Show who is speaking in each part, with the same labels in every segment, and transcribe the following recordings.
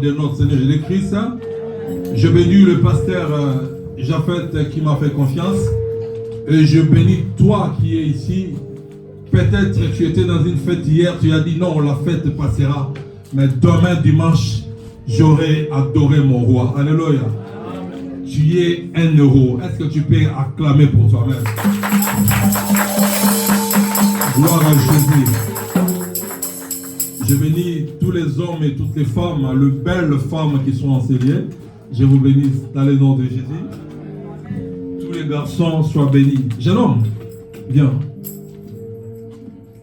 Speaker 1: de notre Seigneur Jésus-Christ. Je bénis le pasteur Japhet qui m'a fait confiance. Et je bénis toi qui es ici. Peut-être tu étais dans une fête hier, tu as dit non, la fête passera. Mais demain, dimanche, j'aurai adoré mon roi. Alléluia. Tu es un euro. Est-ce que tu peux acclamer pour toi-même? Gloire à Jésus. Je bénis tous les hommes et toutes les femmes, les belles femmes qui sont enseignées. Je vous bénis dans le nom de Jésus. Tous les garçons soient bénis. Jeune homme, viens.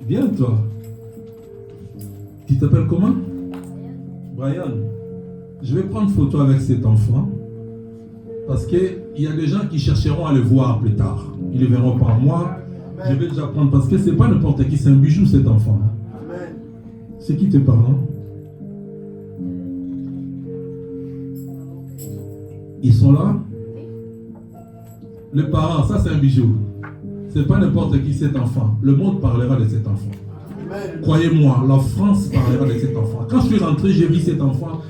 Speaker 1: Viens toi. Tu t'appelles comment? Brian. Je vais prendre photo avec cet enfant. Parce qu'il y a des gens qui chercheront à le voir plus tard. Ils ne le verront pas. Moi, je vais déjà prendre. Parce que ce n'est pas n'importe qui. C'est un bijou cet enfant. C'est qui tes parents? Ils sont là? Les parents, ça c'est un bijou. C'est pas n'importe qui cet enfant. Le monde parlera de cet enfant. Croyez-moi, la France parlera de cet enfant. Quand je suis rentré, j'ai vu cet enfant.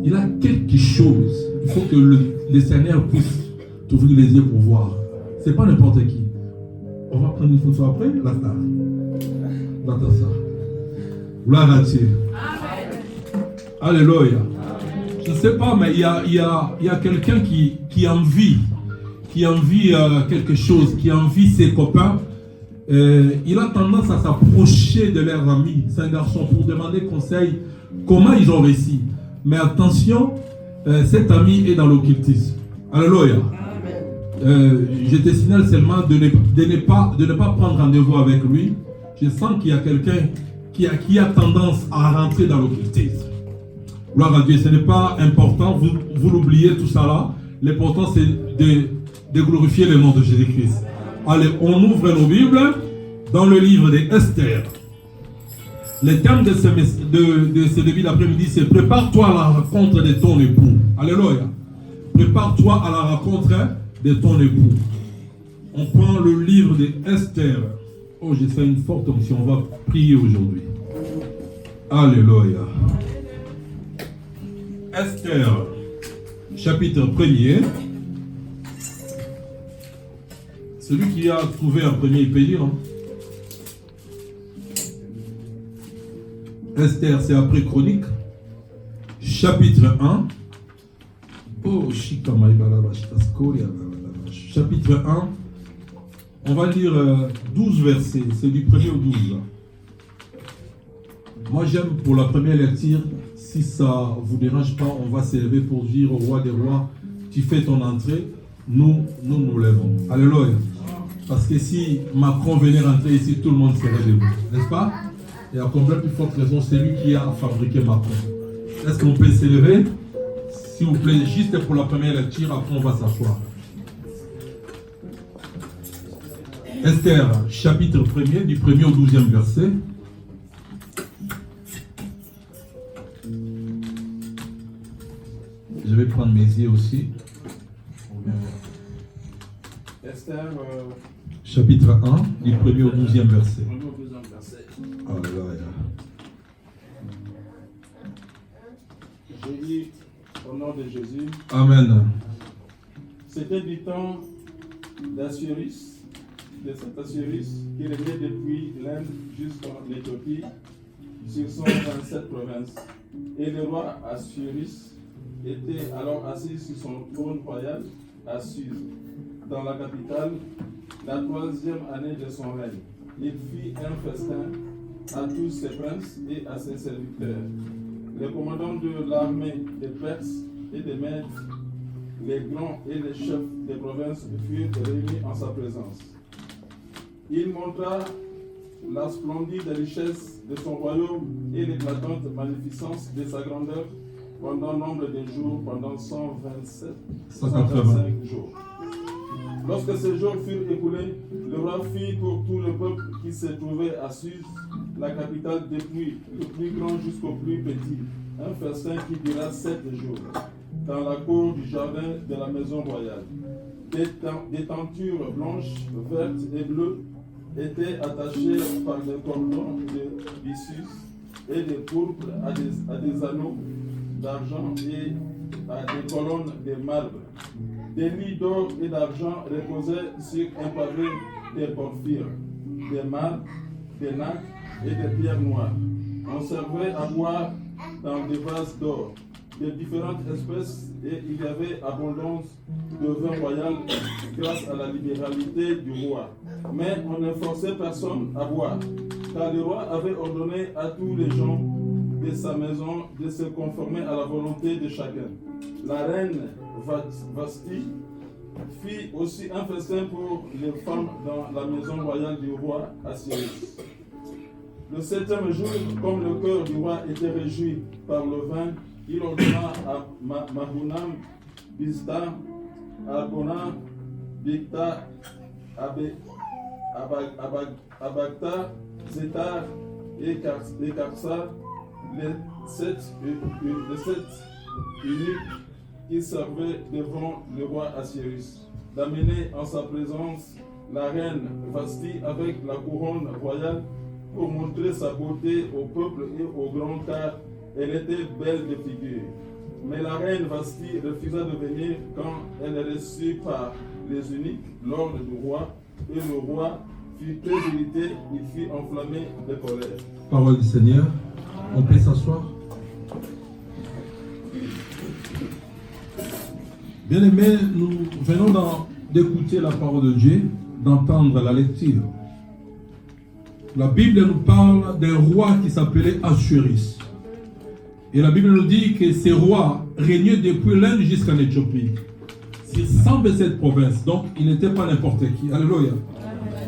Speaker 1: Il a quelque chose. Il faut que le Seigneur puisse t'ouvrir les yeux pour voir. C'est pas n'importe qui. On va prendre une photo après. Là, ça. Gloire à Dieu. Alléluia. Je ne sais pas, mais il y a quelqu'un qui envie quelque chose, qui envie ses copains. Il a tendance à s'approcher de leurs amis, c'est un garçon, pour demander conseil, comment ils ont réussi. Mais attention, cet ami est dans l'occultisme. Alléluia. Je te signale seulement de ne pas prendre rendez-vous avec lui. Je sens qu'il y a quelqu'un qui a tendance à rentrer dans l'occultisme. Gloire à Dieu, ce n'est pas important, vous l'oubliez tout ça là. L'important c'est de glorifier le nom de Jésus-Christ. Allez, on ouvre nos Bibles dans le livre d'Esther. Le thème de ce début d'après-midi, c'est prépare-toi à la rencontre de ton époux. Alléluia. Prépare-toi à la rencontre de ton époux. On prend le livre d'Esther. Oh, j'ai fait une forte onction. On va prier aujourd'hui. Alléluia. Esther, chapitre 1er. Celui qui a trouvé un premier, il peut lire. Hein? Esther, c'est après Chronique. Chapitre 1. Oh, chapitre 1. On va lire 12 versets. C'est du 1er au 12. Moi, j'aime pour la première lecture, si ça ne vous dérange pas, on va s'élever pour dire au roi des rois, tu fais ton entrée, nous lèvons. Alléluia. Parce que si Macron venait rentrer ici, tout le monde serait debout. N'est-ce pas? Et à combien plus forte raison, c'est lui qui a fabriqué Macron. Est-ce qu'on peut s'élever? S'il vous plaît, juste pour la première lecture, après on va s'asseoir. Esther, chapitre 1er, du 1er au 12e verset. Je vais prendre mes yeux aussi.
Speaker 2: Esther,
Speaker 1: chapitre 1, du 1er au 12e verset. Alléluia.
Speaker 2: Je lis au nom de Jésus.
Speaker 1: Amen.
Speaker 2: C'était du temps d'Assyrus, de cet Assyrus qui régnait depuis l'Inde jusqu'en Éthiopie, sur son 27 provinces. Et le roi Assyrus était alors assis sur son trône royal à Suse, dans la capitale, la 3e année de son règne. Il fit un festin à tous ses princes et à ses serviteurs. Les commandants de l'armée des Perses et des Mèdes, les grands et les chefs des provinces furent réunis en sa présence. Il montra la splendide richesse de son royaume et l'éclatante magnificence de sa grandeur pendant nombre de jours, pendant 125 jours. Lorsque ces jours furent écoulés, le roi fit pour tout le peuple qui se trouvait à Suse, la capitale depuis le plus grand jusqu'au plus petit, un festin qui dura 7 jours, dans la cour du jardin de la maison royale. Des tentures blanches, vertes et bleues étaient attachées par des cordons de byssus et des pourpres à des anneaux d'argent et à des colonnes de marbre. Des lits d'or et d'argent reposaient sur un pavé de porphyre, des marbre, des nacre et des pierres noires. On servait à boire dans des vases d'or, de différentes espèces, et il y avait abondance de vin royal grâce à la libéralité du roi. Mais on ne forçait personne à boire, car le roi avait ordonné à tous les gens de sa maison de se conformer à la volonté de chacun. La reine Vashti fit aussi un festin pour les femmes dans la maison royale du roi Assyrus. Le 7e jour, comme le cœur du roi était réjoui par le vin, il ordonna à Mahunam, Bizta, Arbona, Bigta, Abagta, Zétar et Karsa, les sept eunuques qui servaient devant le roi Assyrus, d'amener en sa présence la reine Vashti avec la couronne royale pour montrer sa beauté au peuple et au grand, car elle était belle de figure. Mais la reine Vashti refusa de venir quand elle est reçue par les eunuques, l'ordre du roi, et le roi fut très irrité, il fut enflammé de colère.
Speaker 1: Parole du Seigneur, on peut s'asseoir. Bien-aimés, nous venons d'écouter la parole de Dieu, d'entendre la lecture. La Bible nous parle d'un roi qui s'appelait Assyrus. Et la Bible nous dit que ces rois régnaient depuis l'Inde jusqu'en Éthiopie. C'est 127 provinces, donc il n'était pas n'importe qui. Alléluia.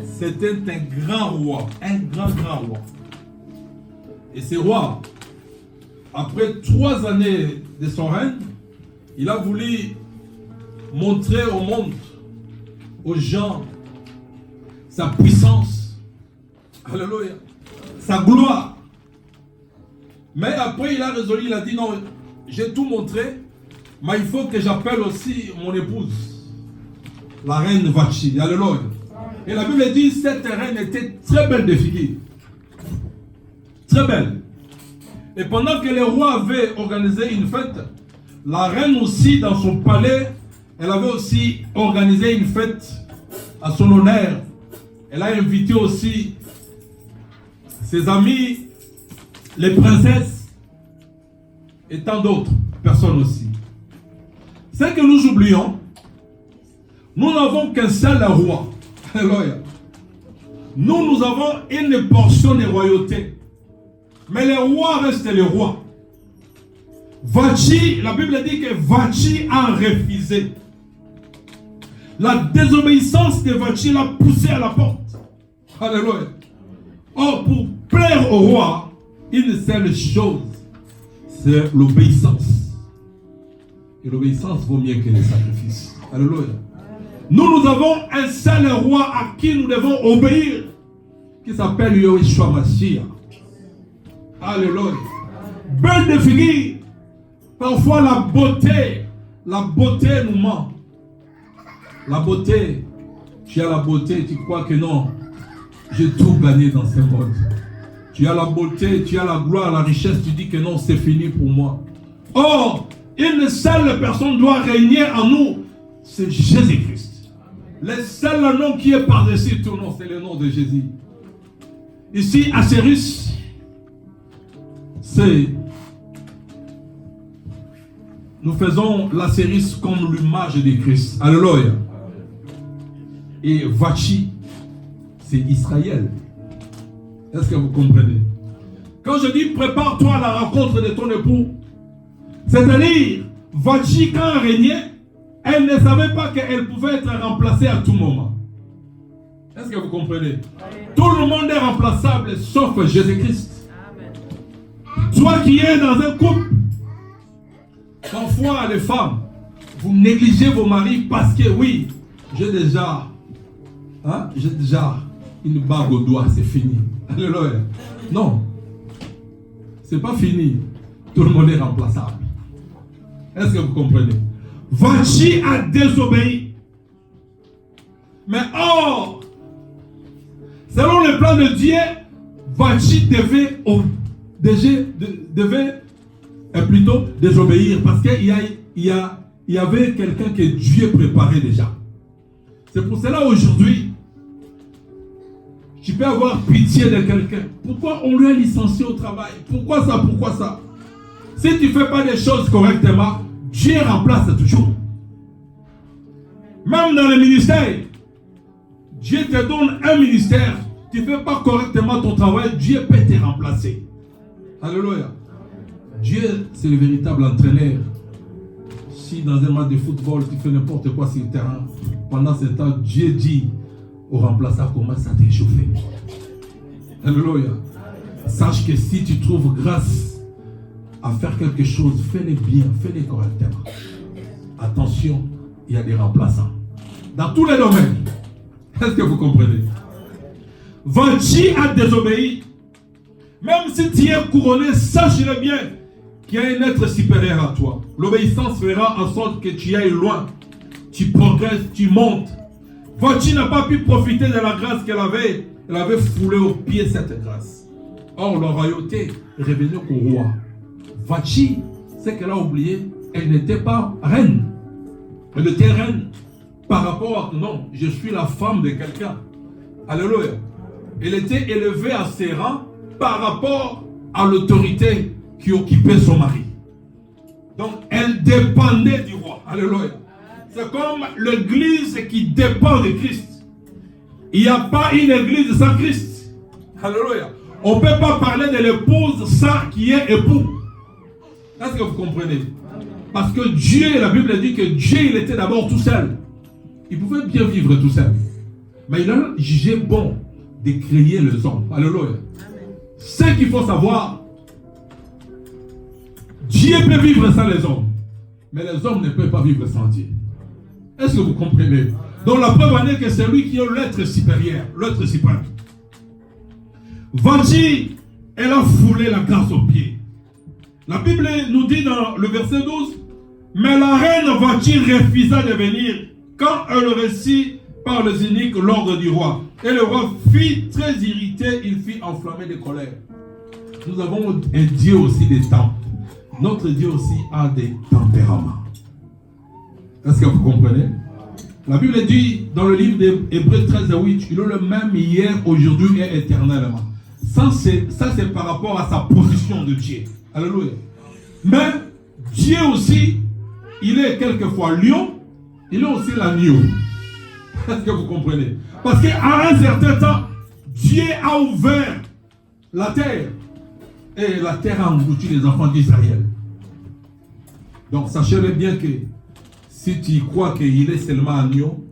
Speaker 1: C'était un grand roi, un grand roi. Et ce roi, après 3 années de son règne, il a voulu montrer au monde, aux gens, sa puissance. Alléluia. Sa gloire. Mais après, il a résolu, il a dit non, j'ai tout montré, mais il faut que j'appelle aussi mon épouse, la reine Vashti. Alléluia. Et la Bible dit cette reine était très belle de figure. Très belle. Et pendant que le roi avait organisé une fête, la reine aussi, dans son palais, elle avait aussi organisé une fête à son honneur. Elle a invité aussi ses amis, les princesses et tant d'autres personnes aussi. C'est que nous oublions, nous n'avons qu'un seul roi. Alléluia. Nous avons une portion de royauté. Mais le roi reste le roi. Vashti, la Bible dit que Vashti a refusé. La désobéissance de Vashti l'a poussé à la porte. Alléluia. Or, pour plaire au roi, une seule chose, c'est l'obéissance. Et l'obéissance vaut mieux que les sacrifices. Alléluia. Nous avons un seul roi à qui nous devons obéir, qui s'appelle Yeshua Mashiach. Alléluia. Belle de figure. Parfois la beauté nous ment. La beauté, tu as la beauté, tu crois que non, j'ai tout gagné dans ce monde. Tu as la beauté, tu as la gloire, la richesse, tu dis que non, c'est fini pour moi. Or, une seule personne doit régner en nous, c'est Jésus-Christ. Le seul nom qui est par-dessus tout nom, c'est le nom de Jésus. Ici, Assyrus, c'est... Nous faisons l'Assyrus comme l'image de Christ. Alléluia. Et Vashti, c'est Israël. Est-ce que vous comprenez? Quand je dis prépare-toi à la rencontre de ton époux, c'est-à-dire, Vashti, quand elle régnait, elle ne savait pas qu'elle pouvait être remplacée à tout moment. Est-ce que vous comprenez? Tout le monde est remplaçable sauf Jésus-Christ. Toi qui es dans un couple, parfois les femmes, vous négligez vos maris parce que oui, j'ai déjà une bague au doigt, c'est fini. Alléluia. Non, c'est pas fini. Tout le monde est remplaçable. Est-ce que vous comprenez? Vashti a désobéi. Mais or, selon le plan de Dieu, Vashti devait plutôt désobéir, parce qu'il y avait quelqu'un que Dieu préparait déjà. C'est pour cela aujourd'hui, tu peux avoir pitié de quelqu'un. Pourquoi on lui a licencié au travail? Pourquoi ça? Pourquoi ça? Si tu ne fais pas les choses correctement, Dieu remplace toujours. Même dans le ministère, Dieu te donne un ministère. Tu ne fais pas correctement ton travail, Dieu peut te remplacer. Alléluia. Dieu, c'est le véritable entraîneur. Si dans un match de football, tu fais n'importe quoi sur le terrain, pendant ce temps, Dieu dit au remplaçant, commence à t'échauffer. Alléluia. Sache que si tu trouves grâce à faire quelque chose, fais-le bien, fais-le correctement. Attention, il y a des remplaçants. Dans tous les domaines. Est-ce que vous comprenez? Vas-tu à désobéir? Même si tu es couronné, sache-le bien qu'il y a un être supérieur à toi. L'obéissance fera en sorte que tu ailles loin. Tu progresses, tu montes. Vas-tu n'a pas pu profiter de la grâce qu'elle avait. Elle avait foulé au pied cette grâce. Or, la royauté est revenue au roi. Vas-tu, c'est qu'elle a oublié, elle n'était pas reine. Elle était reine par rapport à... Non, je suis la femme de quelqu'un. Alléluia. Elle était élevée à ses rangs par rapport à l'autorité qui occupait son mari. Donc, elle dépendait du roi. Alléluia. C'est comme l'église qui dépend de Christ. Il n'y a pas une église sans Christ. Alléluia. On ne peut pas parler de l'épouse sans qui est époux. Est-ce que vous comprenez? Parce que Dieu, la Bible dit que Dieu, il était d'abord tout seul. Il pouvait bien vivre tout seul. Mais il a jugé bon de créer les hommes. Alléluia. Ce qu'il faut savoir, Dieu peut vivre sans les hommes. Mais les hommes ne peuvent pas vivre sans Dieu. Est-ce que vous comprenez? Donc la preuve en est que c'est lui qui est l'être supérieur, l'être suprême. Vati, elle a foulé la grâce aux pieds. La Bible nous dit dans le verset 12, mais la reine Vati refusa de venir quand elle reçut par les eunuques l'ordre du roi. Et le roi fut très irrité, il fut enflammé de colère. Nous avons un Dieu aussi des temps. Notre Dieu aussi a des tempéraments. Est-ce que vous comprenez? La Bible dit dans le livre d'Hébreux 13:8, il est le même hier, aujourd'hui et éternellement. Ça c'est par rapport à sa position de Dieu. Alléluia. Mais Dieu aussi, il est quelquefois lion, il est aussi l'agneau. Est-ce que vous comprenez? Parce qu'à un certain temps, Dieu a ouvert la terre. Et la terre a englouti les enfants d'Israël. Donc sachez-le bien que si tu crois qu'il est seulement agneau,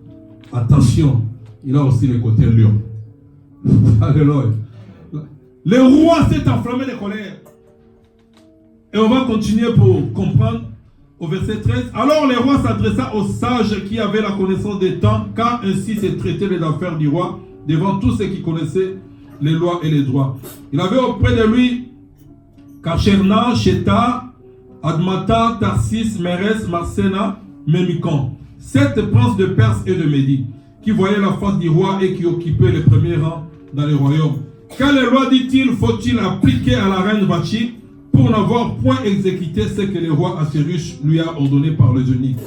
Speaker 1: attention, il a aussi le côté lion. Alléluia. Le roi s'est enflammé de colère. Et on va continuer pour comprendre au verset 13. Alors le roi s'adressa aux sages qui avaient la connaissance des temps, car ainsi se traitaient les affaires du roi devant tous ceux qui connaissaient les lois et les droits. Il avait auprès de lui Kacherna, Sheta, Admata, Tarsis, Meres, Marsena, Memikon, 7 princes de Perse et de Médie, qui voyaient la face du roi et qui occupaient les premiers rangs dans les royaumes. Quelle loi, dit-il, faut-il appliquer à la reine Vati pour n'avoir point exécuté ce que le roi Assuérus lui a ordonné par les eunuques?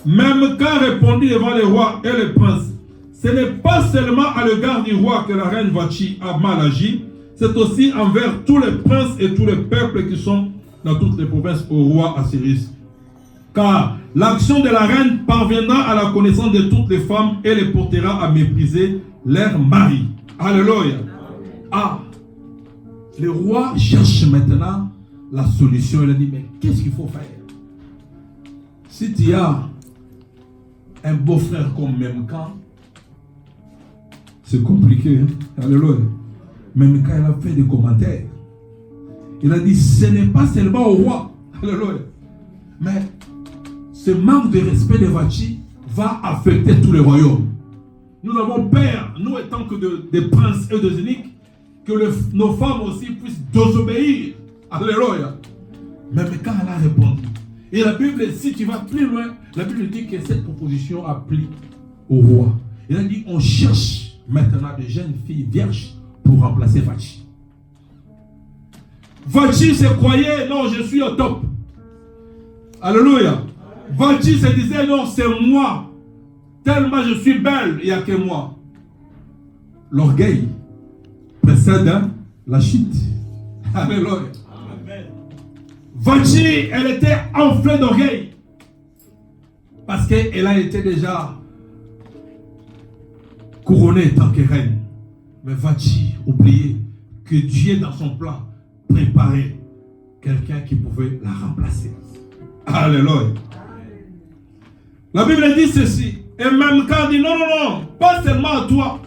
Speaker 1: Même quand répondit devant les rois et les princes, ce n'est pas seulement à l'égard du roi que la reine Vati a mal agi, c'est aussi envers tous les princes et tous les peuples qui sont dans toutes les provinces au roi Assuérus. Car l'action de la reine parviendra à la connaissance de toutes les femmes et les portera à mépriser leur mari. Alléluia. Ah, le roi cherche maintenant la solution. Il a dit, mais qu'est-ce qu'il faut faire? Si tu as un beau-frère comme Memkan, c'est compliqué. Hein? Alléluia. Memkan, il a fait des commentaires. Il a dit, ce n'est pas seulement au roi. Alléluia. Mais ce manque de respect de Vati va affecter tous les royaumes. Nous avons peur, nous étant que des princes et des eunuques, que nos femmes aussi puissent désobéir. Alléluia. Mais quand elle a répondu, et la Bible, si tu vas plus loin, la Bible dit que cette proposition a plu au roi. Il a dit, on cherche maintenant des jeunes filles vierges pour remplacer Vati. Vachti se croyait, non, je suis au top. Alléluia. Vachti se disait, non, c'est moi. Tellement je suis belle, il n'y a que moi. L'orgueil précède la chute. Alléluia. Vachti, elle était enflée d'orgueil. Parce qu'elle a été déjà couronnée tant que reine. Mais Vachti oubliait que Dieu, dans son plan, préparait quelqu'un qui pouvait la remplacer. Alléluia. La Bible dit ceci. Et même quand elle dit non, non, non, pas seulement à toi,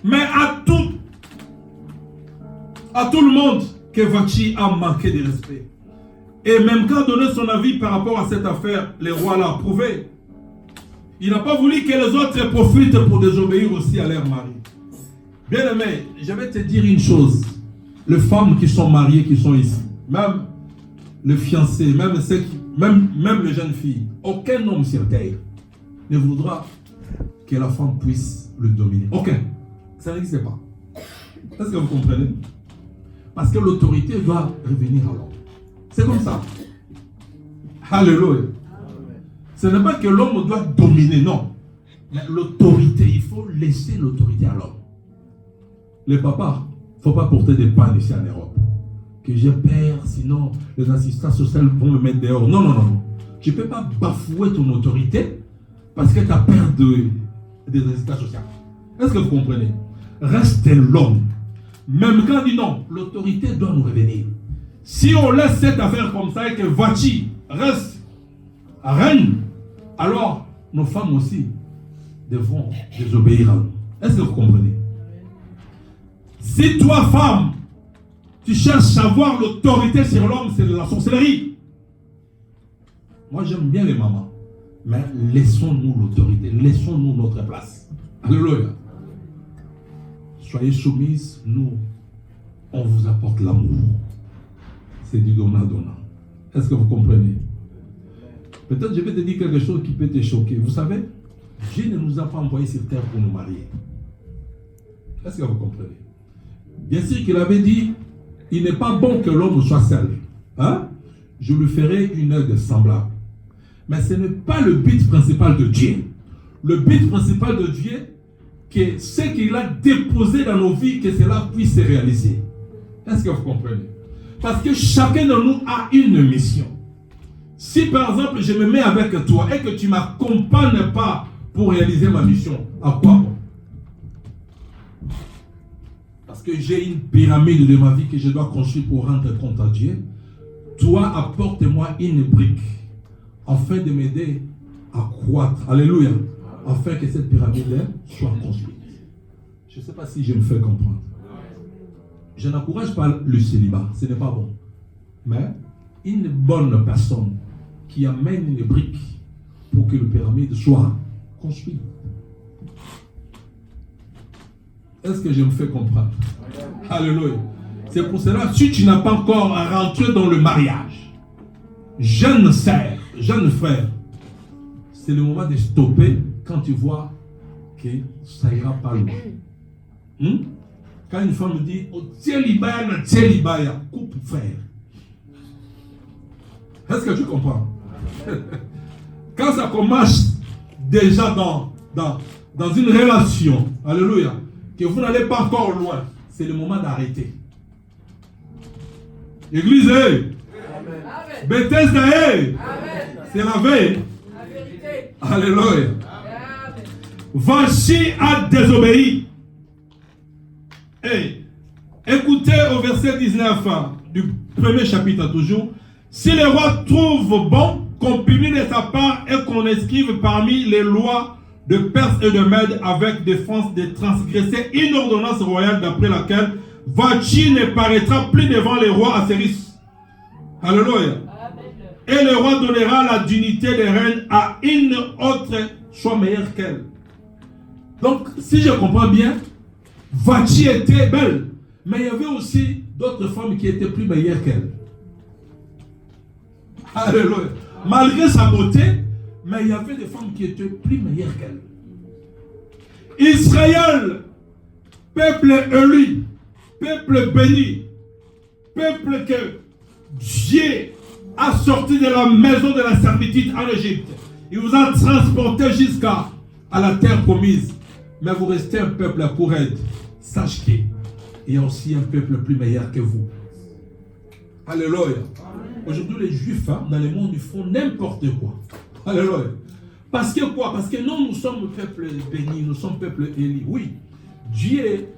Speaker 1: mais à tout le monde que Vachti a manqué de respect. Et même quand donner son avis par rapport à cette affaire, le roi l'a approuvé. Il n'a pas voulu que les autres profitent pour désobéir aussi à leur mari. Bien aimé, je vais te dire une chose. Les femmes qui sont mariées, qui sont ici, même les fiancés, même les jeunes filles, aucun homme sur terre ne voudra que la femme puisse le dominer. Aucun. Ça n'existe pas. Est-ce que vous comprenez? Parce que l'autorité doit revenir à l'homme. C'est comme ça. Alléluia. Ce n'est pas que l'homme doit dominer, non. Mais l'autorité, il faut laisser l'autorité à l'homme. Les papas, il ne faut pas porter des pannes ici en Europe. Que j'ai peur, sinon les assistants sociaux vont me mettre dehors. Non, non, non. Tu ne peux pas bafouer ton autorité parce que tu as peur des assistants sociaux. Est-ce que vous comprenez? Reste l'homme. Même quand on dit non, l'autorité doit nous revenir. Si on laisse cette affaire comme ça et que Vachti reste reine, alors nos femmes aussi devront désobéir à nous. Est-ce que vous comprenez? Si toi, femme, tu cherches à avoir l'autorité sur l'homme, c'est de la sorcellerie. Moi, j'aime bien les mamans. Mais laissons-nous l'autorité. Laissons-nous notre place. Alléluia. Soyez soumises, nous, on vous apporte l'amour. C'est du donnant-donnant. Est-ce que vous comprenez? Peut-être je vais te dire quelque chose qui peut te choquer. Vous savez, Dieu ne nous a pas envoyés sur terre pour nous marier. Est-ce que vous comprenez? Bien sûr qu'il avait dit, il n'est pas bon que l'homme soit seul. Hein? Je lui ferai une aide semblable. Mais ce n'est pas le but principal de Dieu. Le but principal de Dieu, que ce qu'il a déposé dans nos vies, que cela puisse se réaliser. Est-ce que vous comprenez? Parce que chacun de nous a une mission. Si par exemple je me mets avec toi et que tu ne m'accompagnes pas pour réaliser ma mission, à quoi bon? Parce que j'ai une pyramide de ma vie que je dois construire pour rendre compte à Dieu. Toi, apporte-moi une brique afin de m'aider à croître. Alléluia. Afin que cette pyramide soit construite. Je ne sais pas si je me fais comprendre. Je n'encourage pas le célibat, ce n'est pas bon. Mais une bonne personne qui amène une brique pour que le pyramide soit construit. Est-ce que je me fais comprendre? Alléluia. C'est pour cela, si tu n'as pas encore rentré dans le mariage, jeune sœur, jeune frère, c'est le moment de stopper quand tu vois que ça ira pas loin. Quand une femme dit oh, Télibaya, coupe frère. Est-ce que tu comprends? Quand ça commence déjà dans une relation, alléluia, que vous n'allez pas encore loin, c'est le moment d'arrêter. Église, Bethesda, c'est la veille. Alléluia. Vachti a désobéi. Et écoutez au verset 19 du premier chapitre toujours. Si le roi trouve bon qu'on publie de sa part et qu'on esquive parmi les lois de Perse et de Mède avec défense de transgresser une ordonnance royale d'après laquelle Vachti ne paraîtra plus devant les rois Assyriens. Alléluia. Et le roi donnera la dignité de reine à une autre soit meilleure qu'elle. Donc, si je comprends bien, Vachti était belle, mais il y avait aussi d'autres femmes qui étaient plus meilleures qu'elle. Alléluia. Malgré sa beauté, mais il y avait des femmes qui étaient plus meilleures qu'elle. Israël, peuple élu, peuple béni, peuple que Dieu a sorti de la maison de la servitude en Égypte. Il vous a transporté jusqu'à la terre promise. Mais vous restez un peuple à Koureth. Sache qu'il y a aussi un peuple plus meilleur que vous. Alléluia. Aujourd'hui, les Juifs dans le monde, ils font n'importe quoi. Alléluia. Parce que quoi? Parce que nous sommes peuple béni, nous sommes peuple élu. Oui, Dieu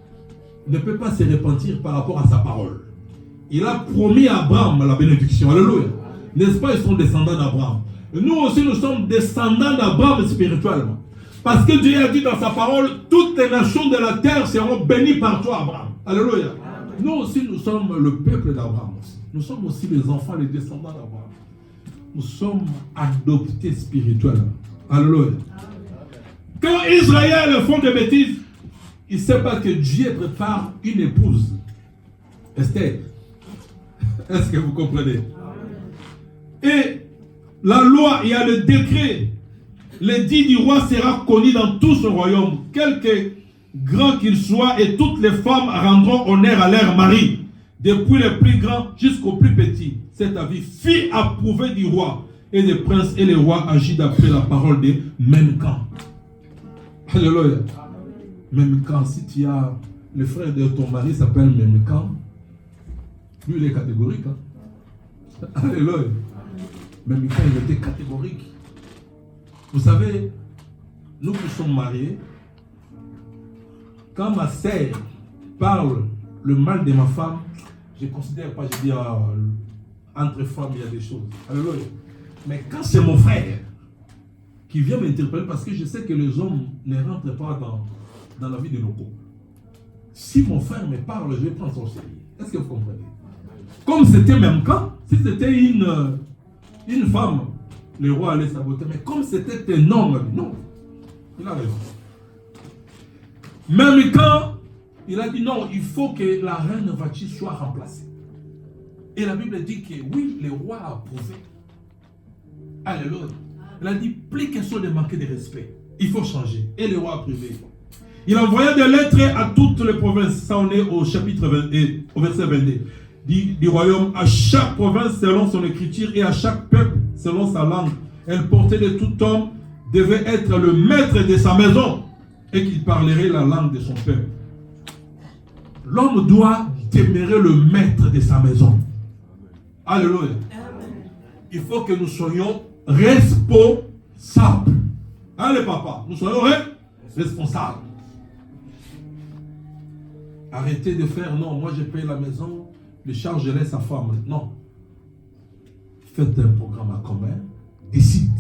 Speaker 1: ne peut pas se repentir par rapport à sa parole. Il a promis à Abraham la bénédiction. Alléluia. N'est-ce pas, ils sont descendants d'Abraham. Nous aussi, nous sommes descendants d'Abraham spirituellement. Parce que Dieu a dit dans sa parole, toutes les nations de la terre seront bénies par toi, Abraham. Alléluia. Nous aussi, nous sommes le peuple d'Abraham. Nous sommes aussi les enfants, les descendants d'Abraham. Nous sommes adoptés spirituellement. Alléluia. Quand Israël font des bêtises, il ne sait pas que Dieu prépare une épouse. Esther. Est-ce que vous comprenez? Et la loi, il y a le décret. L'édit du roi sera connu dans tout son royaume, quelque grand qu'il soit, et toutes les femmes rendront honneur à leur mari, depuis les plus grands jusqu'aux plus petits. Cet avis fit approuver du roi et des princes, et les rois agissent d'après la parole de Memcan. Alléluia. Memcan, si tu as le frère de ton mari s'appelle Memcan, lui il est catégorique. Hein? Alléluia. Memcan, il était catégorique. Vous savez, nous qui sommes mariés, quand ma sœur parle le mal de ma femme, je ne considère pas, je dis, entre femmes, il y a des choses. Alléluia. Mais quand c'est mon frère qui vient m'interpeller, parce que je sais que les hommes ne rentrent pas dans la vie de nos couples. Si mon frère me parle, je vais prendre son sérieux. Est-ce que vous comprenez? Comme c'était même quand, si c'était une femme, le roi allait saboter. Mais comme c'était un homme, non. Il a raison. Même quand il a dit non, il faut que la reine Vati soit remplacée. Et la Bible dit que oui, le roi a approuvé. Alléluia. Il a dit, plus question de manquer de respect. Il faut changer. Et le roi a approuvé. Il a envoyé des lettres à toutes les provinces. Ça, on est au chapitre 20, au verset 22. Du royaume, à chaque province selon son écriture et à chaque peuple selon sa langue. Elle portait de tout homme devait être le maître de sa maison et qu'il parlerait la langue de son peuple. L'homme doit demeurer le maître de sa maison. Alléluia. Il faut que nous soyons responsables. Allez papa, nous soyons responsables. Arrêtez de faire non, moi je paye la maison, les charges je laisse à femme. Non. Faites un programme à commun, décide,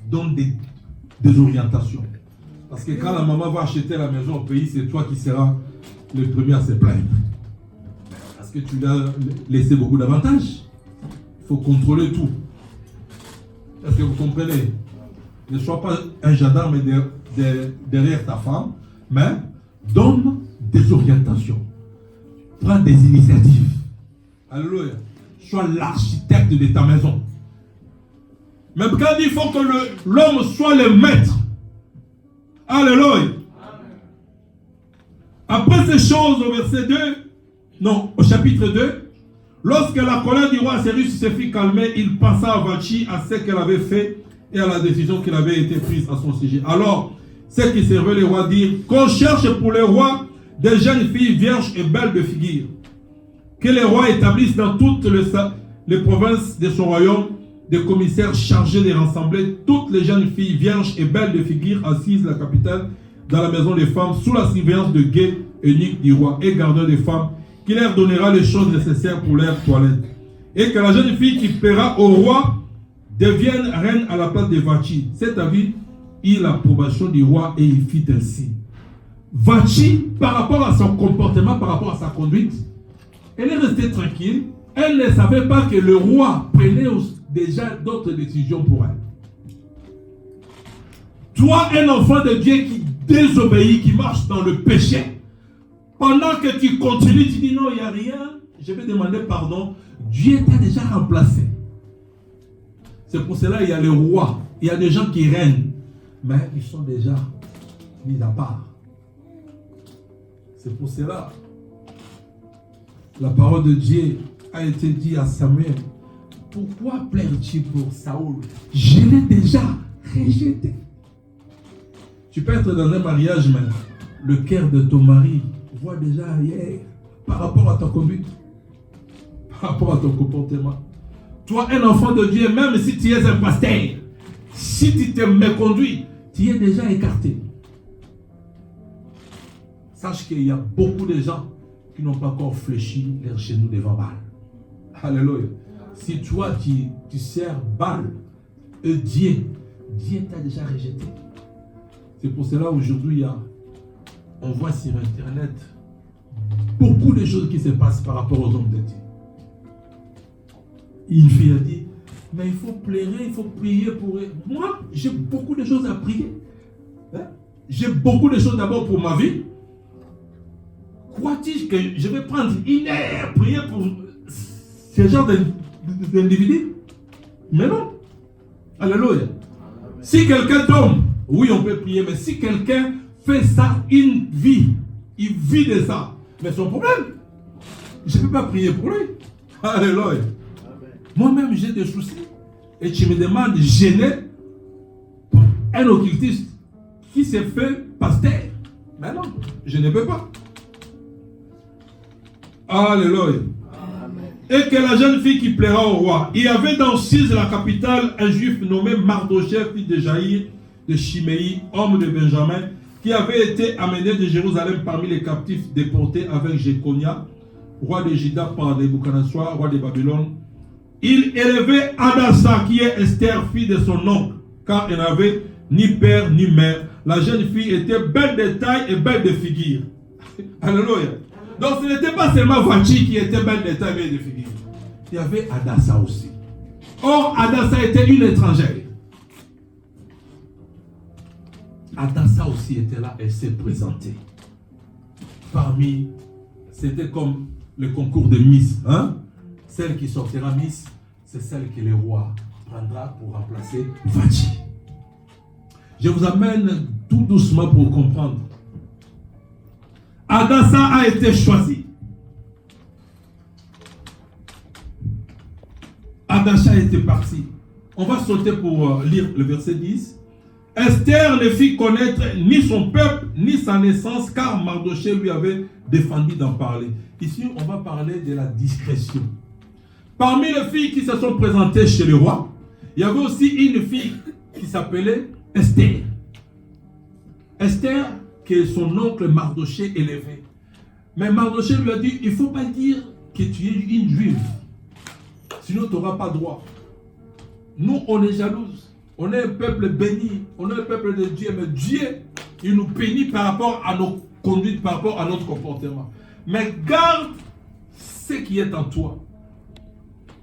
Speaker 1: donne des orientations. Parce que quand la maman va acheter la maison au pays, c'est toi qui seras le premier à se plaindre. Parce que tu lui as laissé beaucoup d'avantages. Il faut contrôler tout. Est-ce que vous comprenez? Ne sois pas un gendarme derrière ta femme, mais donne des orientations. Prends des initiatives. Alléluia. Sois l'architecte de ta maison. Même quand il faut que l'homme soit le maître. Alléluia. Après ces choses, au verset 2, non, au chapitre 2, lorsque la colère du roi Cyrus se fit calmer, il pensa à Vati, à ce qu'elle avait fait et à la décision qui avait été prise à son sujet. Alors, ceux qui servaient les rois dirent qu'on cherche pour les rois des jeunes filles vierges et belles de figure. Que les rois établissent dans toutes les provinces de son royaume des commissaires chargés de rassembler toutes les jeunes filles vierges et belles de figure assises la capitale dans la maison des femmes sous la surveillance de guets eunuques du roi et gardeurs des femmes qui leur donnera les choses nécessaires pour leur toilette. Et que la jeune fille qui plaira au roi devienne reine à la place de Vati. Cet avis eut l'approbation du roi et il fit ainsi. Vati, par rapport à son comportement, par rapport à sa conduite, elle est restée tranquille. Elle ne savait pas que le roi prenait déjà d'autres décisions pour elle. Toi, un enfant de Dieu qui désobéit, qui marche dans le péché, pendant que tu continues, tu dis non, il n'y a rien, je vais demander pardon. Dieu t'a déjà remplacé. C'est pour cela qu'il y a les rois, il y a des gens qui règnent, mais ils sont déjà mis à part. C'est pour cela la parole de Dieu a été dit à Samuel, pourquoi plaires-tu pour Saoul? Je l'ai déjà rejeté. Tu peux être dans un mariage, mais le cœur de ton mari voit déjà ailleurs par rapport à ta conduite, par rapport à ton comportement. Toi, un enfant de Dieu, même si tu es un pasteur, si tu te méconduis, tu es déjà écarté. Sache qu'il y a beaucoup de gens qui n'ont pas encore fléchi leurs genoux devant Baal. Alléluia. Si toi, tu sers Baal, Dieu t'a déjà rejeté. C'est pour cela aujourd'hui, on voit sur Internet beaucoup de choses qui se passent par rapport aux hommes de Dieu. Une fille a dit, mais il faut pleurer, il faut prier pour eux. Moi, j'ai beaucoup de choses à prier. J'ai beaucoup de choses d'abord pour ma vie. Crois-tu que je vais prendre une heure à prier pour ce genre d'individus? Mais non. Alléluia. Si quelqu'un tombe, oui, on peut prier, mais si quelqu'un fait ça une vie, il vit de ça, mais son problème, je ne peux pas prier pour lui. Alléluia. Moi-même, j'ai des soucis. Et tu me demandes de gêner un occultiste qui s'est fait pasteur. Mais non, je ne peux pas. Alléluia. Et que la jeune fille qui plaira au roi. Il y avait dans Suse, la capitale, un juif nommé Mardochée, fils de Jaïr, de Chiméi, homme de Benjamin, qui avait été amené de Jérusalem parmi les captifs déportés avec Jéconia, roi de Juda par Nebuchadnezzar, roi de Babylone. Il élevait Hadassa, qui est Esther, fille de son oncle, car elle n'avait ni père ni mère. La jeune fille était belle de taille et belle de figure. Alléluia. Donc ce n'était pas seulement Vachi qui était belle de taille et belle de figure. Il y avait Hadassa aussi. Or, Hadassa était une étrangère. Hadassa aussi était là, elle s'est présentée. Parmi, c'était comme le concours de Miss. Hein? Celle qui sortira Miss, c'est celle que le roi prendra pour remplacer Vachi. Je vous amène tout doucement pour comprendre. Hadassa a été choisi. Hadassa était parti. On va sauter pour lire le verset 10. Esther ne fit connaître ni son peuple, ni sa naissance, car Mardochée lui avait défendu d'en parler. Ici, on va parler de la discrétion. Parmi les filles qui se sont présentées chez le roi, il y avait aussi une fille qui s'appelait Esther. Esther, que son oncle Mardochée élevait. Mais Mardochée lui a dit, il ne faut pas dire que tu es une juive. Sinon, tu n'auras pas droit. Nous, on est jalouses. On est un peuple béni. On est un peuple de Dieu. Mais Dieu, il nous bénit par rapport à nos conduites, par rapport à notre comportement. Mais garde ce qui est en toi.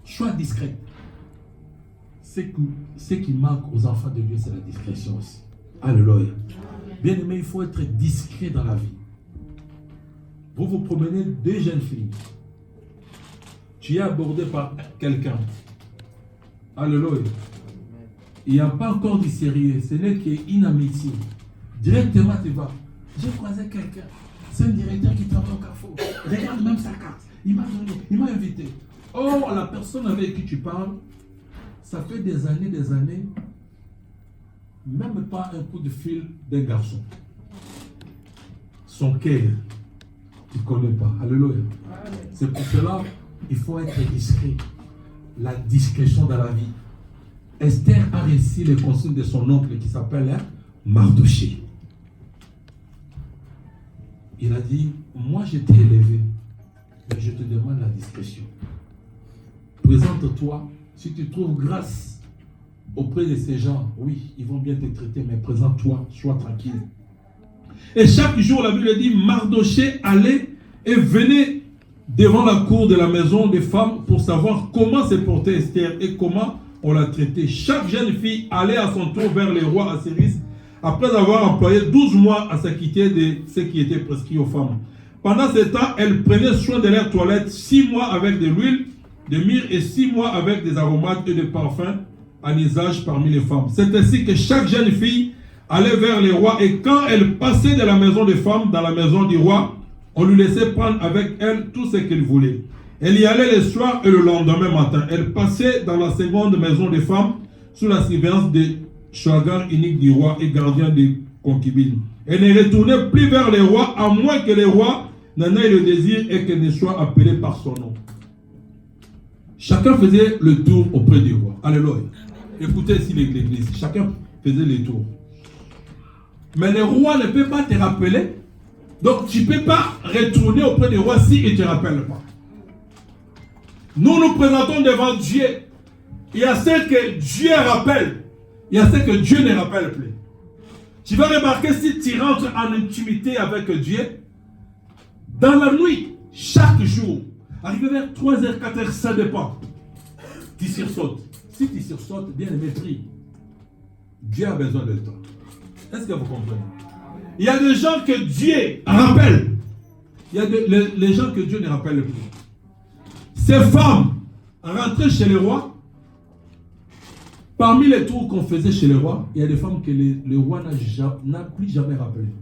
Speaker 1: Sois discret. Ce qui manque aux enfants de Dieu, c'est la discrétion aussi. Alléluia. Bien aimé, il faut être discret dans la vie. Vous vous promenez deux jeunes filles. Tu es abordé par quelqu'un. Alléluia. Il n'y a pas encore du sérieux. Ce n'est qu'une amitié. Directement, tu vas. J'ai croisé quelqu'un. C'est un directeur qui travaille au Carrefour. Regarde même sa carte. Il m'a donné. Il m'a invité. Oh, la personne avec qui tu parles, ça fait des années, même pas un coup de fil d'un garçon. Son cœur, tu ne connais pas. Alléluia. C'est pour cela il faut être discret. La discrétion dans la vie. Esther a reçu les consignes de son oncle qui s'appelle Mardochée. Il a dit, moi je t'ai élevé, mais je te demande la discrétion. Présente-toi. Si tu trouves grâce auprès de ces gens, oui, ils vont bien te traiter, mais présente-toi, sois tranquille. Et chaque jour, la Bible dit, Mardochée allait et venait devant la cour de la maison des femmes pour savoir comment se portait Esther et comment on l'a traitée. Chaque jeune fille allait à son tour vers le roi Assyris après avoir employé 12 mois à s'acquitter de ce qui était prescrit aux femmes. Pendant ce temps, elles prenaient soin de leur toilette 6 mois avec de l'huile de myrrhe et 6 mois avec des aromates et des parfums en usage parmi les femmes. C'est ainsi que chaque jeune fille allait vers le roi et quand elle passait de la maison des femmes dans la maison du roi, on lui laissait prendre avec elle tout ce qu'elle voulait. Elle y allait le soir et le lendemain matin. Elle passait dans la seconde maison des femmes sous la surveillance des chagrins uniques du roi et gardien des concubines. Elle ne retournait plus vers les rois, à moins que les rois n'en aient le désir et qu'elle ne soit appelée par son nom. Chacun faisait le tour auprès du roi. Alléluia. Écoutez ici l'église. Chacun faisait le tour. Mais le roi ne peut pas te rappeler. Donc tu ne peux pas retourner auprès du roi s'il ne te rappelle pas. Nous nous présentons devant Dieu. Il y a ce que Dieu rappelle. Il y a ce que Dieu ne rappelle plus. Tu vas remarquer si tu rentres en intimité avec Dieu, dans la nuit, chaque jour, arrivé vers 3h, 4h, ça dépend. Tu sursautes. Si tu sursautes, bien aimé, prie. Dieu a besoin de toi. Est-ce que vous comprenez? Il y a des gens que Dieu rappelle. Il y a les gens que Dieu ne rappelle plus. Ces femmes rentraient chez le roi. Parmi les tours qu'on faisait chez le roi, il y a des femmes que le roi n'a plus jamais rappelées.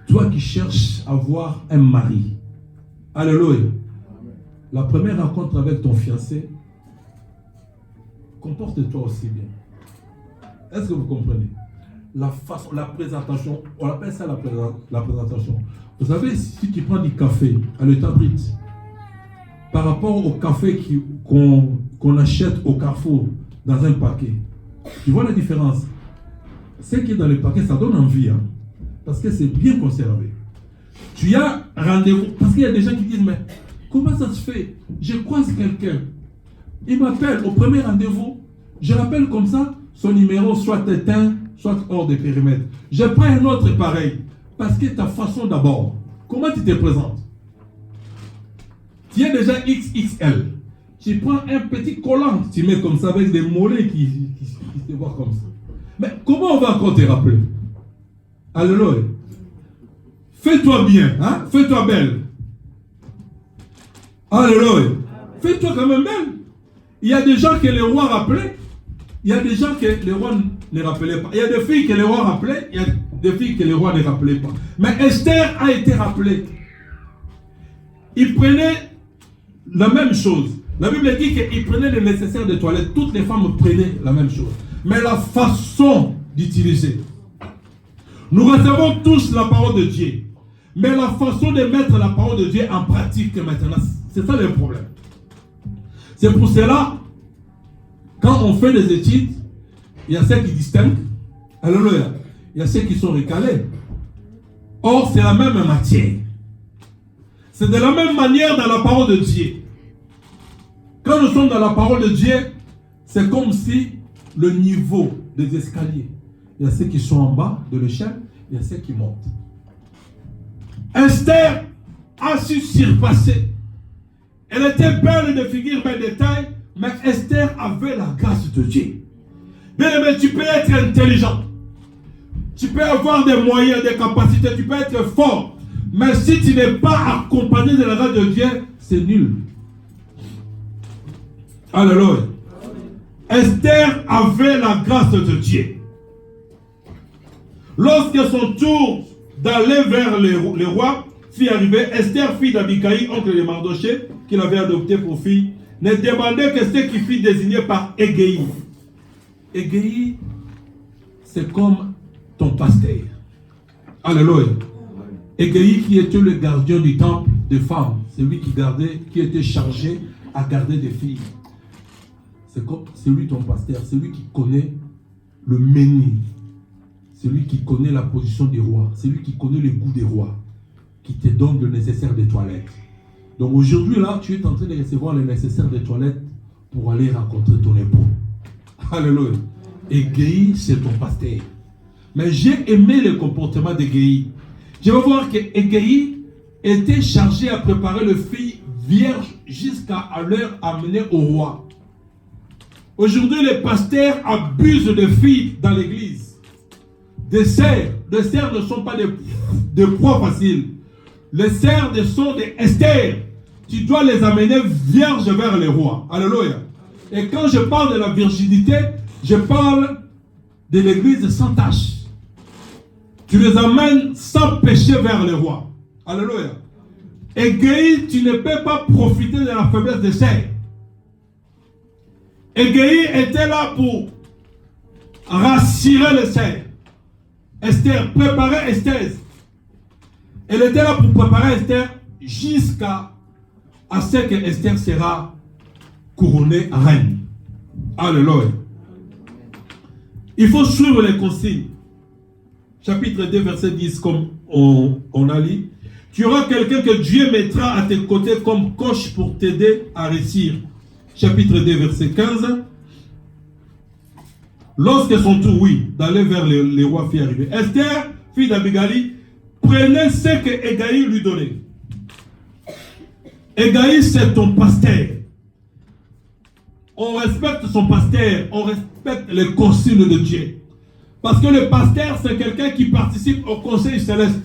Speaker 1: Toi qui cherches à avoir un mari, alléluia, la première rencontre avec ton fiancé, comporte-toi aussi bien. Est-ce que vous comprenez? La façon, la présentation, on appelle ça la présentation. Vous savez, si tu prends du café à l'état brut, par rapport au café qu'on achète au Carrefour dans un paquet, tu vois la différence? Ce qui est dans le paquet, ça donne envie, hein, parce que c'est bien conservé. Tu as rendez-vous, parce qu'il y a des gens qui disent, mais comment ça se fait? Je croise quelqu'un, il m'appelle au premier rendez-vous, je rappelle comme ça, son numéro soit éteint, soit hors de périmètre. Je prends un autre pareil, parce que ta façon d'abord, comment tu te présentes? Tu es déjà XXL. Tu prends un petit collant, tu mets comme ça avec des mollets qui se voient comme ça. Mais comment on va encore te rappeler? Alléluia. Fais-toi bien, hein? Fais-toi belle. Alléluia. Fais-toi quand même belle. Il y a des gens que le roi rappelait. Il y a des gens que le roi ne rappelait pas. Il y a des filles que le roi rappelait. Il y a des filles que le roi ne rappelait pas. Mais Esther a été rappelée. Il prenait la même chose. La Bible dit qu'il prenait le nécessaire de toilette. Toutes les femmes prenaient la même chose. Mais la façon d'utiliser. Nous recevons tous la parole de Dieu. Mais la façon de mettre la parole de Dieu en pratique maintenant, c'est ça le problème. C'est pour cela, quand on fait des études, il y a ceux qui distinguent. Alléluia. Il y a ceux qui sont recalés. Or, c'est la même matière. C'est de la même manière dans la parole de Dieu. Quand nous sommes dans la parole de Dieu, c'est comme si le niveau des escaliers. Il y a ceux qui sont en bas de l'échelle, il y a ceux qui montent. Esther a su surpasser. Elle était belle de figure, belle de taille, mais Esther avait la grâce de Dieu. Bien aimé, tu peux être intelligent. Tu peux avoir des moyens, des capacités, tu peux être fort. Mais si tu n'es pas accompagné de la grâce de Dieu, c'est nul. Alléluia. Esther avait la grâce de Dieu. Lorsque son tour d'aller vers le roi fit arriver, Esther, fille d'Abikaï, oncle de Mardoché, qu'il avait adopté pour fille, ne demandait que ce qui fut désigné par Égéi. Égéi, c'est comme ton pasteur. Alléluia. Égéi qui était le gardien du temple des femmes, c'est lui qui était chargé à garder des filles. C'est lui ton pasteur, c'est lui qui connaît le menu, c'est lui qui connaît la position des rois, c'est lui qui connaît le goût des rois, qui te donne le nécessaire des toilettes. Donc aujourd'hui là, tu es en train de recevoir le nécessaire des toilettes pour aller rencontrer ton époux. Alléluia. Égéi, c'est ton pasteur. Mais j'ai aimé le comportement d'Égéi. Je vais voir que Égéi était chargé à préparer le fille vierge jusqu'à l'heure amenée au roi. Aujourd'hui, les pasteurs abusent de filles dans l'église. Des sœurs ne sont pas des proies faciles. Les sœurs sont des Esther. Tu dois les amener vierges vers les rois. Alléluia. Et quand je parle de la virginité, je parle de l'église sans tache. Tu les amènes sans péché vers les rois. Alléluia. Hégai, tu ne peux pas profiter de la faiblesse d'Esther. Hégai était là pour rassurer Esther. Esther, préparer Esther. Elle était là pour préparer Esther jusqu'à ce que Esther sera couronnée reine. Alléluia. Il faut suivre les consignes. Chapitre 2, verset 10, comme on a lu. Tu auras quelqu'un que Dieu mettra à tes côtés comme coach pour t'aider à réussir. Chapitre 2, verset 15. Lorsque son tour, oui, d'aller vers les rois fit arriver. Esther, fille d'Abigail, prenait ce que Hégai lui donnait. Hégai, c'est ton pasteur. On respecte son pasteur, on respecte les consignes de Dieu. Parce que le pasteur, c'est quelqu'un qui participe au conseil céleste.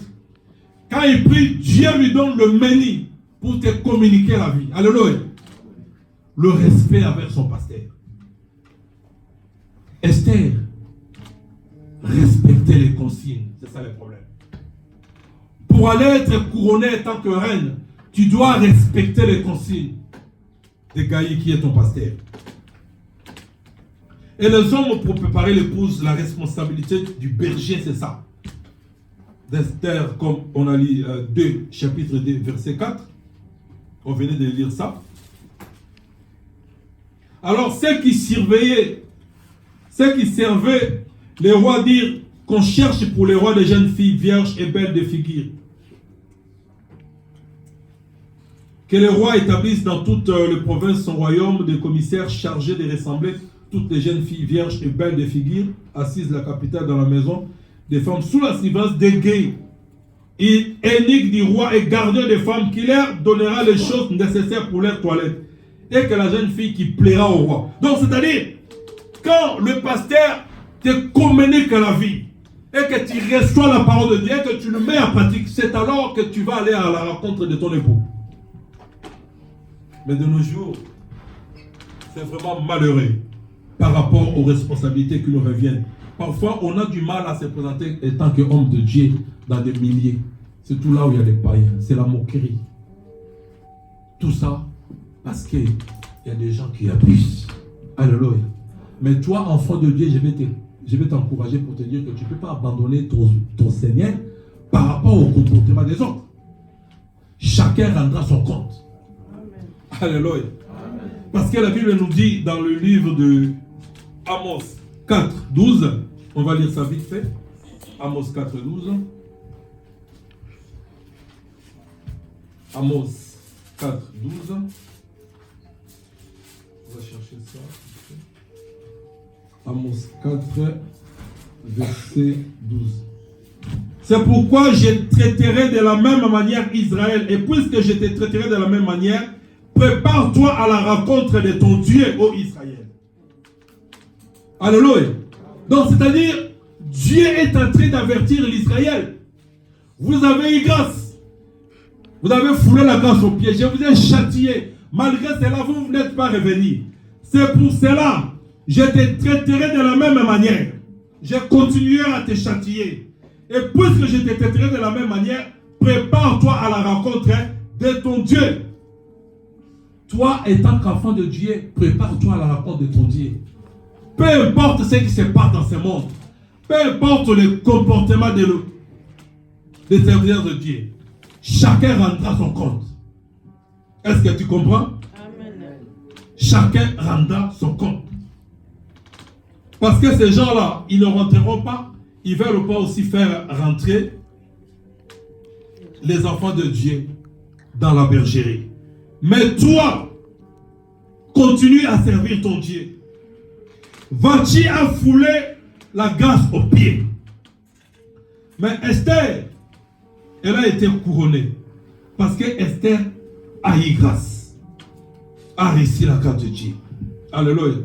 Speaker 1: Quand il prie, Dieu lui donne le menu pour te communiquer la vie. Alléluia. Le respect avec son pasteur. Esther respectait les consignes. C'est ça le problème. Pour aller être couronné en tant que reine, tu dois respecter les consignes d'Hégai qui est ton pasteur. Et les hommes, pour préparer l'épouse, la responsabilité du berger, c'est ça. D'Esther, comme on a lu 2, chapitre 2, verset 4. On venait de lire ça. Alors, ceux qui servaient les rois dirent qu'on cherche pour les rois des jeunes filles vierges et belles de figure. Que les rois établissent dans toutes les provinces son royaume des commissaires chargés de ressembler toutes les jeunes filles vierges et belles de figure, assises la capitale dans la maison des femmes sous la surveillance d'Hégai. Il énique du roi et gardeur des femmes qui leur donnera les choses nécessaires pour leur toilette. Et que la jeune fille qui plaira au roi. Donc, c'est-à-dire, quand le pasteur te communique la vie et que tu reçois la parole de Dieu et que tu le mets en pratique, c'est alors que tu vas aller à la rencontre de ton époux. Mais de nos jours, c'est vraiment malheureux par rapport aux responsabilités qui nous reviennent. Parfois, on a du mal à se présenter en tant qu'homme de Dieu dans des milliers. C'est tout là où il y a des païens. C'est la moquerie. Tout ça parce qu'il y a des gens qui abusent. Alléluia. Mais toi, enfant de Dieu, je vais t'encourager pour te dire que tu ne peux pas abandonner ton Seigneur par rapport au comportement des autres. Chacun rendra son compte. Amen. Alléluia. Amen. Parce que la Bible nous dit dans le livre de Amos 4, 12, on va lire ça vite fait. Amos 4, 12. Amos 4, 12. On va chercher ça. Amos 4, verset 12. C'est pourquoi je traiterai de la même manière Israël. Et puisque je te traiterai de la même manière, prépare-toi à la rencontre de ton Dieu, ô Israël. Alléluia. Donc, c'est-à-dire, Dieu est en train d'avertir l'Israël. Vous avez eu grâce. Vous avez foulé la grâce aux pieds. Je vous ai châtié. Malgré cela, vous n'êtes pas revenus. C'est pour cela, je te traiterai de la même manière. Je continuerai à te châtier. Et puisque je te traiterai de la même manière, prépare-toi à la rencontre de ton Dieu. Toi, étant qu'enfant de Dieu, prépare-toi à la rencontre de ton Dieu. Peu importe ce qui se passe dans ce monde, peu importe le comportement des serviteurs de Dieu, chacun rendra son compte. Est-ce que tu comprends? Amen. Chacun rendra son compte. Parce que ces gens-là, ils ne rentreront pas, ils ne veulent pas aussi faire rentrer les enfants de Dieu dans la bergerie. Mais toi, continue à servir ton Dieu. Vas-tu à fouler la grâce aux pieds? Mais Esther, elle a été couronnée. Parce que Esther a eu grâce. A réussi la grâce de Dieu. Alléluia.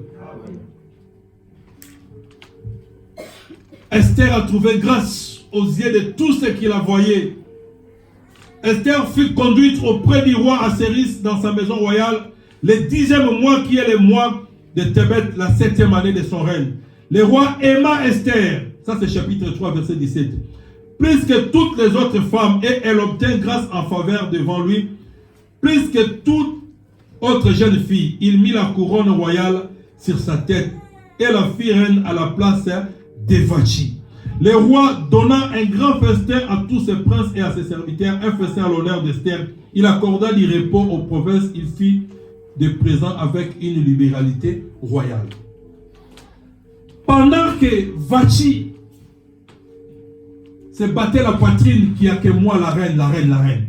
Speaker 1: Esther a trouvé grâce aux yeux de tous ceux qui la voyaient. Esther fut conduite auprès du roi Asséris dans sa maison royale le 10e mois qui est le mois de Tébet, la 7e année de son règne. Le roi aima Esther, ça c'est chapitre 3 verset 17, plus que toutes les autres femmes, et elle obtint grâce en faveur devant lui plus que toute autre jeune fille. Il mit la couronne royale sur sa tête et la fit reine à la place de Vachi. Le roi donna un grand festin à tous ses princes et à ses serviteurs, un festin à l'honneur d'Esther. Il accorda du repos aux provinces, il fit des présents avec une libéralité royale. Pendant que Vachi se battait la poitrine, qui a que moi la reine, la reine, la reine,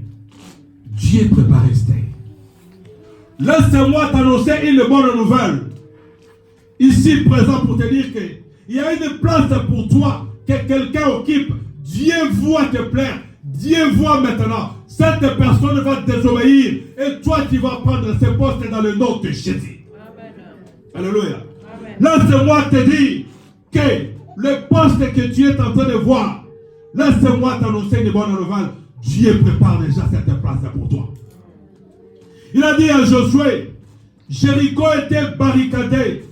Speaker 1: Dieu prépare Esther. Laisse-moi t'annoncer une bonne nouvelle. Ici présent pour te dire qu'il y a une place pour toi que quelqu'un occupe. Dieu voit te plaire. Dieu voit maintenant. Cette personne va désobéir. Et toi, tu vas prendre ce poste dans le nom de Jésus. Amen. Alléluia. Laisse-moi te dire que le poste que tu es en train de voir, laisse-moi t'annoncer une bonne nouvelle. Dieu prépare déjà cette place pour toi. Il a dit à Josué, Jéricho était barricadé.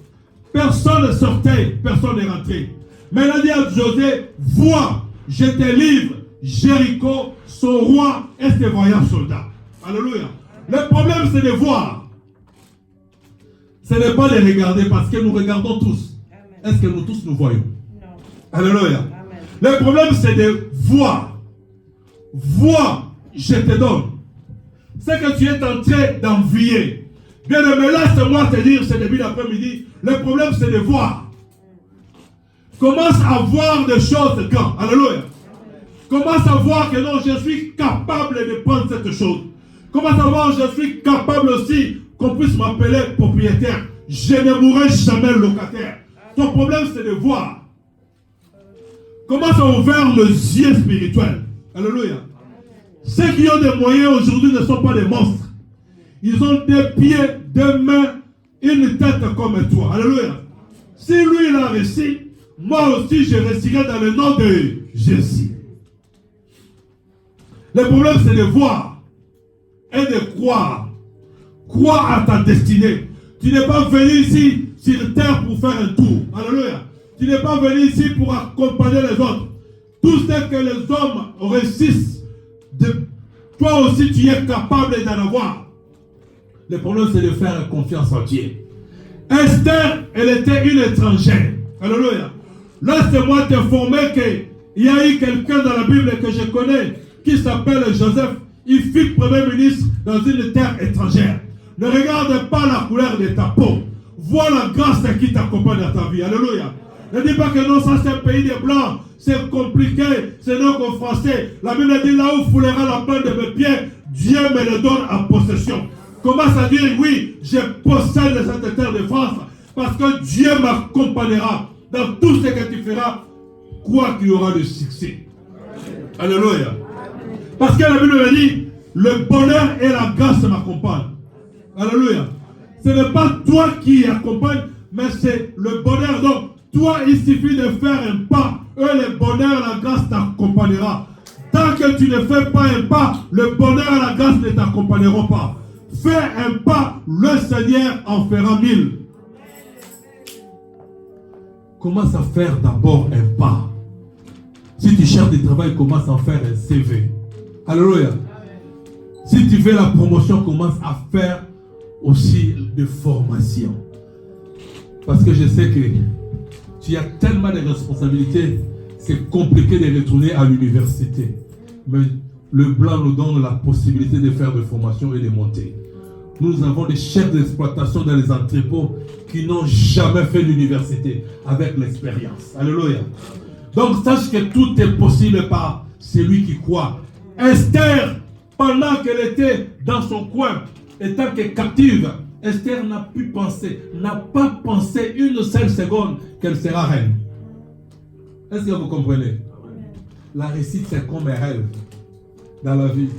Speaker 1: Personne ne sortait, personne n'est rentré. Mais il a dit à Josué, vois, je te livre Jéricho, son roi et ses voyants soldats. Alléluia. Le problème, c'est de voir. Ce n'est pas de regarder parce que nous regardons tous. Est-ce que nous tous nous voyons? Non. Alléluia. Amen. Le problème, c'est de voir. Vois, je te donne. Ce que tu es en train d'envier. Bien aimé, laisse-moi te dire ce début d'après-midi, le problème c'est de voir. Commence à voir des choses quand. Alléluia. Commence à voir que non, je suis capable de prendre cette chose. Commence à voir, je suis capable aussi qu'on puisse m'appeler propriétaire. Je ne mourrai jamais locataire. Ton problème c'est de voir. Commence à ouvrir les yeux spirituels. Alléluia. Ceux qui ont des moyens aujourd'hui ne sont pas des monstres. Ils ont des pieds, des mains, une tête comme toi. Alléluia. Si lui il a réussi, moi aussi je réussirai dans le nom de Jésus. Le problème c'est de voir et de croire. Croire à ta destinée. Tu n'es pas venu ici sur terre pour faire un tour. Alléluia. Tu n'es pas venu ici pour accompagner les autres. Tout ce que les hommes réussissent, toi aussi tu es capable d'en avoir. Le problème c'est de faire confiance en Dieu. Esther, elle était une étrangère. Alléluia. Laisse-moi t'informer qu'il y a eu quelqu'un dans la Bible que je connais qui s'appelle Joseph. Il fut premier ministre dans une terre étrangère. Ne regarde pas la couleur de ta peau. Vois la grâce qui t'accompagne dans ta vie. Alléluia. Ne dis pas que non, ça c'est un pays des blancs. C'est compliqué, c'est non qu'en français. La Bible dit là où foulera la plante de mes pieds, Dieu me le donne en possession. Commence à dire oui, je possède cette terre de France parce que Dieu m'accompagnera dans tout ce que tu feras, quoi qu'il y aura de succès. Alléluia. Parce que la Bible me dit, le bonheur et la grâce m'accompagnent. Alléluia. Ce n'est pas toi qui accompagne, mais c'est le bonheur. Donc, toi, il suffit de faire un pas. Le bonheur et la grâce t'accompagnera. Tant que tu ne fais pas un pas, le bonheur et la grâce ne t'accompagneront pas. Fais un pas, le Seigneur en fera 1000. Commence à faire d'abord un pas. Si tu cherches du travail, commence à faire un CV. Alléluia. Si tu fais la promotion, commence à faire aussi de formation. Parce que je sais que tu as tellement de responsabilités, c'est compliqué de retourner à l'université. Mais le blanc nous donne la possibilité de faire de formation et de monter. Nous avons des chefs d'exploitation dans les entrepôts qui n'ont jamais fait l'université avec l'expérience. Alléluia. Donc sache que tout est possible par celui qui croit. Esther, pendant qu'elle était dans son coin, étant que captive, Esther n'a pas pensé une seule seconde qu'elle sera reine. Est-ce que vous comprenez? La réussite, c'est comme un rêve dans la vie.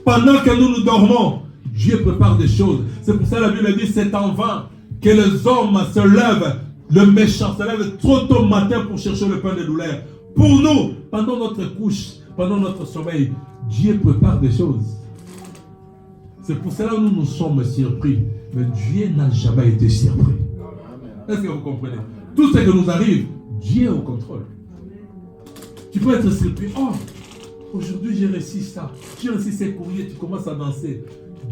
Speaker 1: Pendant que nous dormons, Dieu prépare des choses. C'est pour ça que la Bible dit, c'est en vain que les hommes se lèvent, le méchant se lève trop tôt le matin pour chercher le pain de douleur. Pour nous, pendant notre couche, pendant notre sommeil, Dieu prépare des choses. C'est pour cela que nous nous sommes surpris. Mais Dieu n'a jamais été surpris. Est-ce que vous comprenez? Tout ce qui nous arrive, Dieu est au contrôle. Tu peux être surpris. Oh, aujourd'hui j'ai réussi ça. J'ai réussi ces courriers, tu commences à danser.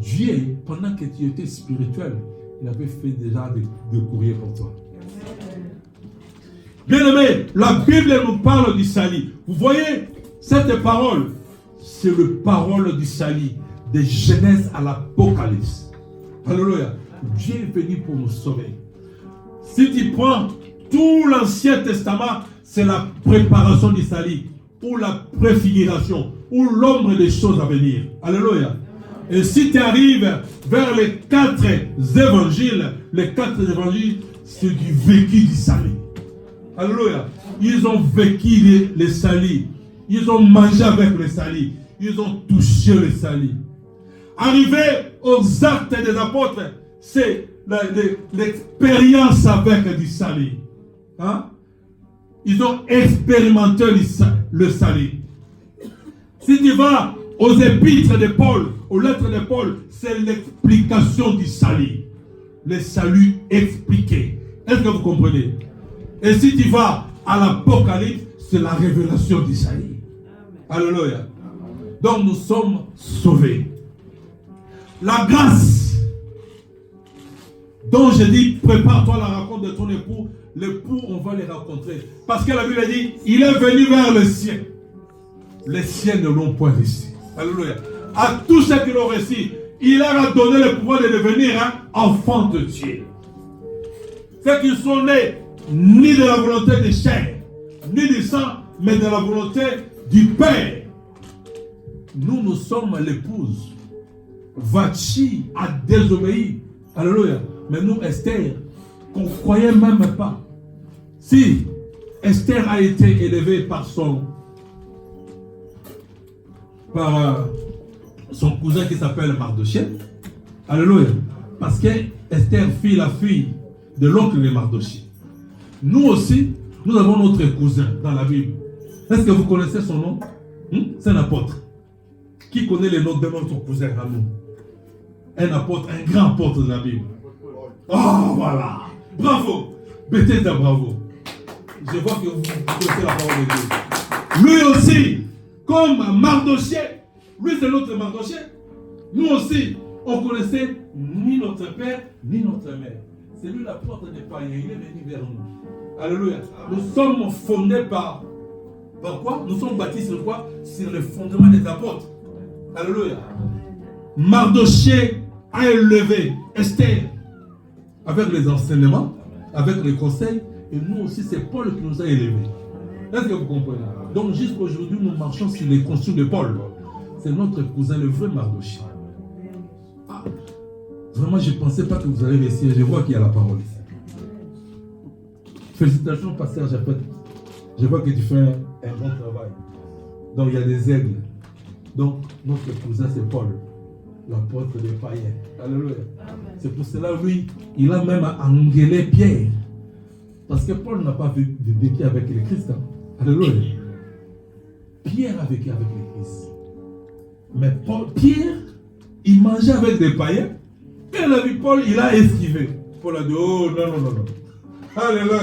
Speaker 1: Dieu, pendant que tu étais spirituel, il avait fait déjà des courriers pour toi. Bien-aimé, la Bible nous parle du salut. Vous voyez, cette parole, c'est le parole du salut, de Genèse à l'Apocalypse. Alléluia. Dieu est venu pour nous sauver. Si tu prends tout l'Ancien Testament, c'est la préparation du salut, ou la préfiguration, ou l'ombre des choses à venir. Alléluia. Et si tu arrives vers les 4 évangiles, c'est du vécu du salut. Alléluia. Ils ont vécu le salut. Ils ont mangé avec le salut. Ils ont touché le salut. Arrivé aux actes des apôtres, c'est l'expérience avec du salut. Hein? Ils ont expérimenté le salut. Si tu vas aux épîtres de Paul, aux lettres de Paul, c'est l'explication du salut. Le salut expliqué. Est-ce que vous comprenez? Et si tu vas à l'Apocalypse, c'est la révélation du salut. Alléluia. Donc nous sommes sauvés. La grâce dont je dis, prépare-toi à la rencontre de ton époux. L'époux, on va les rencontrer. Parce que la Bible dit, il est venu vers le ciel. Les siens ne l'ont point reçu. Alléluia. À tous ceux qui l'ont reçu, il leur a donné le pouvoir de devenir enfants de Dieu. Ceux qui sont nés ni de la volonté des chair, ni du sang, mais de la volonté du Père. Nous sommes l'épouse. Vachi a désobéi. Alléluia. Mais nous, Esther, qu'on ne croyait même pas. Si Esther a été élevée par son cousin qui s'appelle Mardochée. Alléluia. Parce que Esther fut la fille de l'oncle de Mardochée. Nous aussi, nous avons notre cousin dans la Bible. Est-ce que vous connaissez son nom? C'est un apôtre. Qui connaît le nom de notre cousin à nous? Un apôtre, un grand apôtre de la Bible. Oh, voilà. Bravo. Bethesda, bravo. Je vois que vous connaissez la parole de Dieu. Lui aussi, comme Mardochée, lui c'est notre Mardochée. Nous aussi, on connaissait ni notre père, ni notre mère. C'est lui l'apôtre des païens. Il est venu vers nous. Alléluia. Nous sommes fondés par quoi? Nous sommes bâtis sur quoi? Sur le fondement des apôtres. Alléluia. Mardochée a élevé Esther avec les enseignements, avec les conseils, et nous aussi, c'est Paul qui nous a élevés. Est-ce que vous comprenez? Donc, jusqu'à aujourd'hui, nous marchons sur les conseils de Paul. C'est notre cousin, le vrai Mardochée. Ah, vraiment, je ne pensais pas que vous allez réussir. Je vois qu'il y a la parole ici. Félicitations, pasteur Japet. Je vois que tu fais un bon travail. Donc, il y a des aigles. Donc, notre cousin, c'est Paul, l'apôtre des païens. Alléluia. C'est pour cela, lui, il a même engueulé Pierre. Parce que Paul n'a pas vécu avec le Christ. Hein? Alléluia. Pierre a vécu avec le Christ. Mais Pierre, il mangeait avec des païens. Quand il a vu Paul, il a esquivé. Paul a dit, oh non. Alléluia.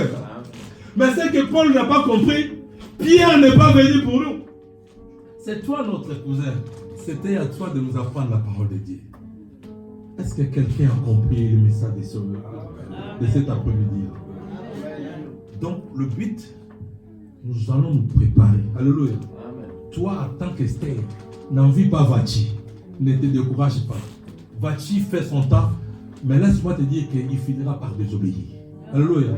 Speaker 1: Mais c'est que Paul n'a pas compris. Pierre n'est pas venu pour nous. C'est toi notre cousin. C'était à toi de nous apprendre la parole de Dieu. Est-ce que quelqu'un a compris le message de cet après-midi? Donc le but, nous allons nous préparer. Alléluia. Toi, en tant qu'Esther, n'envie pas Vachi. Ne te décourage pas. Vachi fait son temps, mais laisse-moi te dire qu'il finira par désobéir. Alléluia.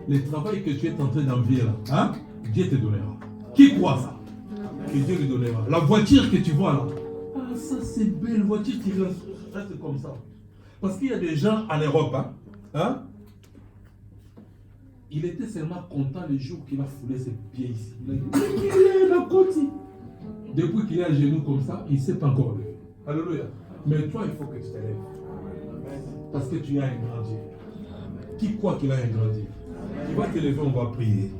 Speaker 1: Le travail que tu es en train d'envier là, hein, Dieu te donnera. Qui croit ça? Que Dieu lui donnera. La voiture que tu vois là, ah, ça c'est belle voiture qui reste comme ça. Parce qu'il y a des gens en Europe, hein? Il était seulement content le jour qu'il a foulé ses pieds ici. Il a dit, il est la côte. Depuis qu'il est à genoux comme ça, il ne s'est pas encore levé. Alléluia. Mais toi, il faut que tu te lèves. Parce que tu as un grand Dieu. Qui croit qu'il a un grand Dieu? Tu vas te lever, on va prier.